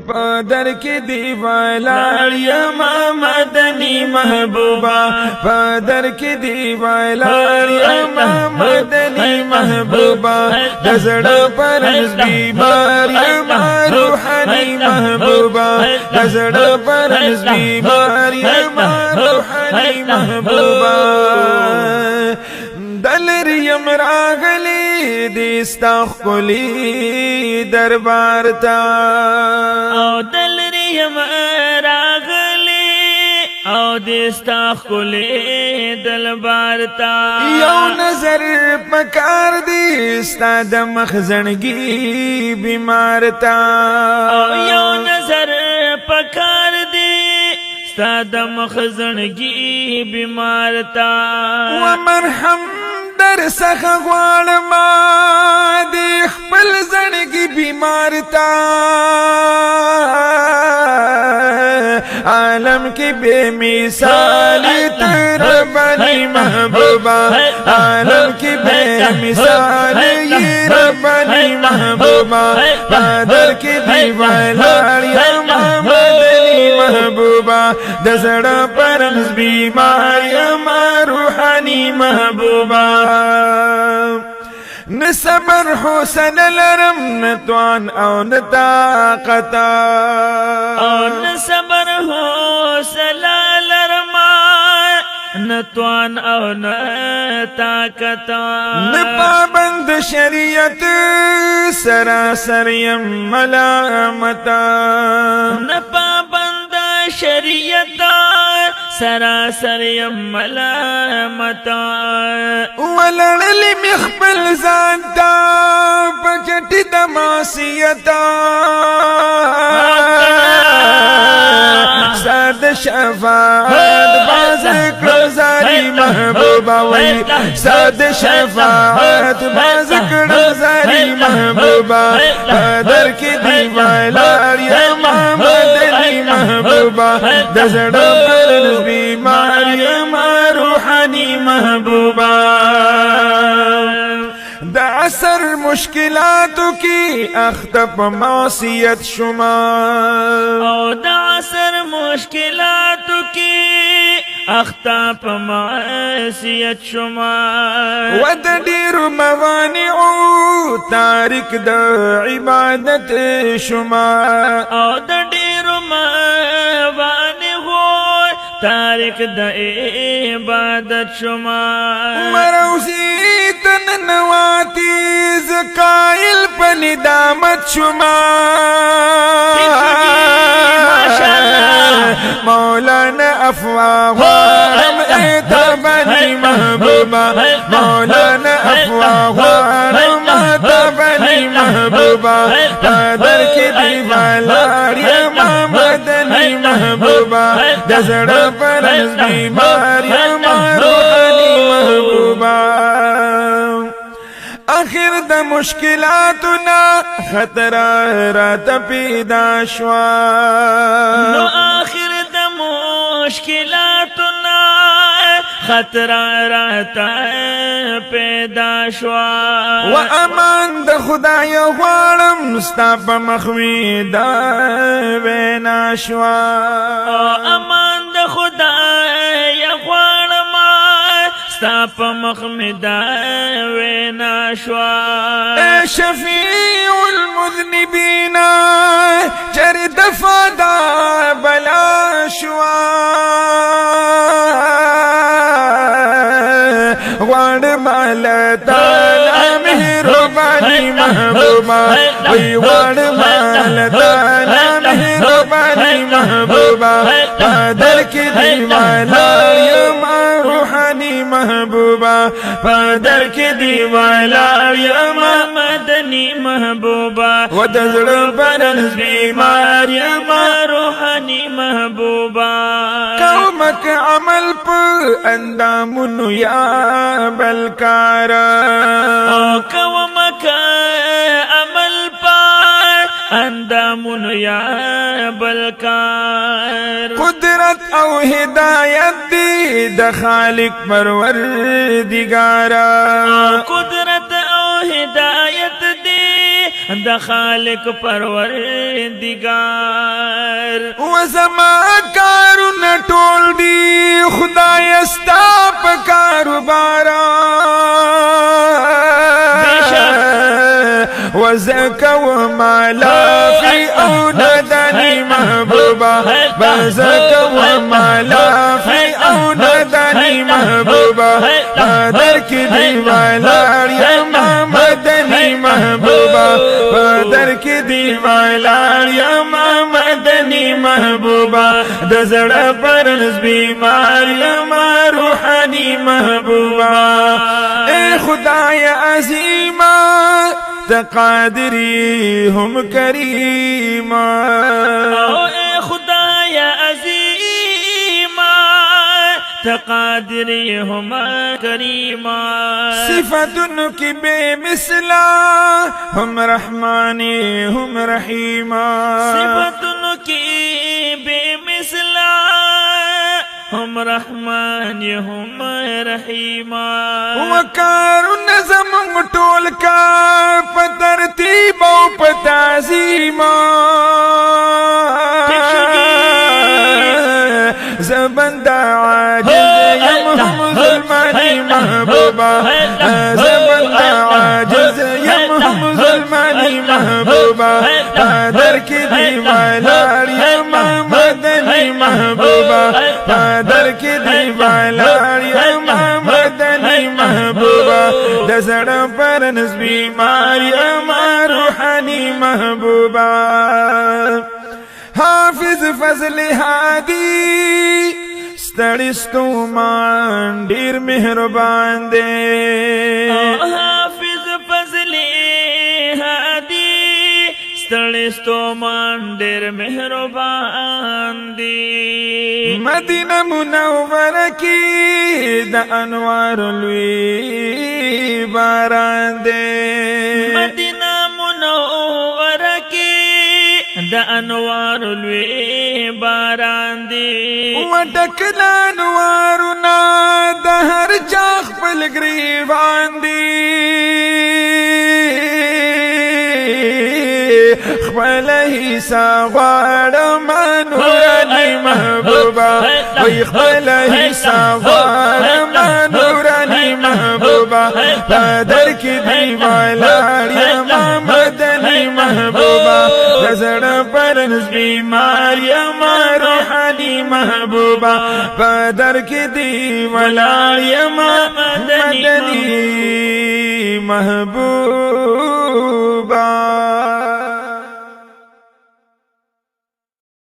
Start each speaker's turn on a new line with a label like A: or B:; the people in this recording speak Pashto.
A: پادر کی دیوالار یما مدنی محبوبا پادر کی دیوالار یما مدنی محبوبا دزڑ پرنس بیمار یما روحانی محبوبا دزڑ پرنس بیمار یما روحانی محبوبا دلریم راغلی دیستا خلی دربار تا
B: او دلریم راغلی او دیستا خلی دربار تا
A: یو نظر پکار دیستا دمخ زنگی بیمار تا
B: او یو نظر پکار دی ستا دمخ زنگی بیمار تا
A: ومرحم در سخ غوالما دی خپل زنگی بیمار تا عالم کی بے مثال ربانی محبوبا عالم کی بے مثال یہ ربانی محبوبا پادر کی دیوالار یا مدنی محبوبا دزڑا پرنس بیمار یا روحانی محبوبا نصبر حسن لرم نتوان او نطاقتا
B: او نصبر حسن لرم نتوان او نطاقتا
A: نپابند شریعت سراسر یم ملامتا
B: نپابند شریعت سراسر یم ملامتا
A: ولړلی مخبل ځانتا پچټی د معصیتا ساد شفاعت باز کړه زاری محبوبا وای ساد شفاعت باز کړه زاری محبوبا پادر کی دیوالار یا محمدنی محبوبا دزړه پرنس بیمار یا روحانی محبوبا دا عصر مشکلاتو کی اختپ معصیت شما
B: او دا عصر مشکلاتو کی اختپ معصیت شما
A: ود ډیر موانعو تارک د عبادت شما
B: او د ډیر موانعو تارک د عبادت شما
A: مروزی تننواتی زکائل پندامت شما مولانا افواہم ایتابنی محبوبا مولانا افواہم ایتابنی محبوبا پادر کی دیوالار یا محمدنی محبوبا دزڑ پرنس بیمار یا روحانی محبوبا آخر د مشکلاتنا خطر رات پیدا شوا
B: نو آخر د مشکلاتنا خطر رات پیدا شوا
A: و امان د خدای غواړم ستا په مخوي دا وینا شوا
B: امان د خدای غواړم ستا په مخ می دا وینا شوا
A: اے شفیع المذنبین چر دفع دا بلا شوا غواړم الله تعالی مهرباني محبوبا وی غواړم الله تعالی مهرباني محبوبا پادر کی دیوالا یم روحانی محبوبا پادر کی دیوالا یم
B: مدنی محبوبا
A: ودزړ پرنس بیمار یم
B: روحانی محبوبا
A: قومک عمل پر اندامونو یا بلکارا
B: قومک عمل پر اندامونو یا بلکار
A: قدرت او ہدایت دی د خالق پروردگارا
B: قدرت او ہدایت دی د خالق پروردگار
A: وزما کارونه ټول دی خدای ستا په کاروبارا وزکا ومالا فی اوندانی محبوبا وزکا ومالا فی اوندانی محبوبا پادر کی دیوالار یا مدنی محبوبا پادر کی دیوالار یا مدنی محبوبا دزڑ پرنس بیمار یا روحانی محبوبا اے خدای عظیمہ تقادری هم کریما
B: اے خدای عظیما تقادری هم کریما
A: صفتن کی بے مثلا هم رحمانی هم رحیما
B: صفتن کی بے مثلا هم رحمان هم رحیما
A: وکار نظم ټول کا پترتیب او پتعظیما زبند عاجز یم هم ظلمانی محبوبا زبند عاجز یم هم ظلمانی محبوبا پادر کی دیوالار یم مدنی محبوبا پادر کی دیوالار یم مدنی محبوبا دزڑ پر نسبی ماریم روحانی محبوبا حافظ فضل هادی ستړستو مان ډیر مهربان دی
B: حافظ فضل هادی ستړستو مان ډیر مهربان دی
A: مدینه منوره کی د انوار لوی باران دی
B: مدینه منوره کی د انوار لوی باران دی
A: وټکل انوارنا د هر چا خپل گریوان دی خپل حصہ غواړم نورانی محبوبا وی خپل حصہ غواړم نورانی محبوبا پادر کی دیوالار یم مدنی محبوبا نظر پر نسبی ماریم روحانی محبوبا پادر کی دیوالار یم مدنی محبوبا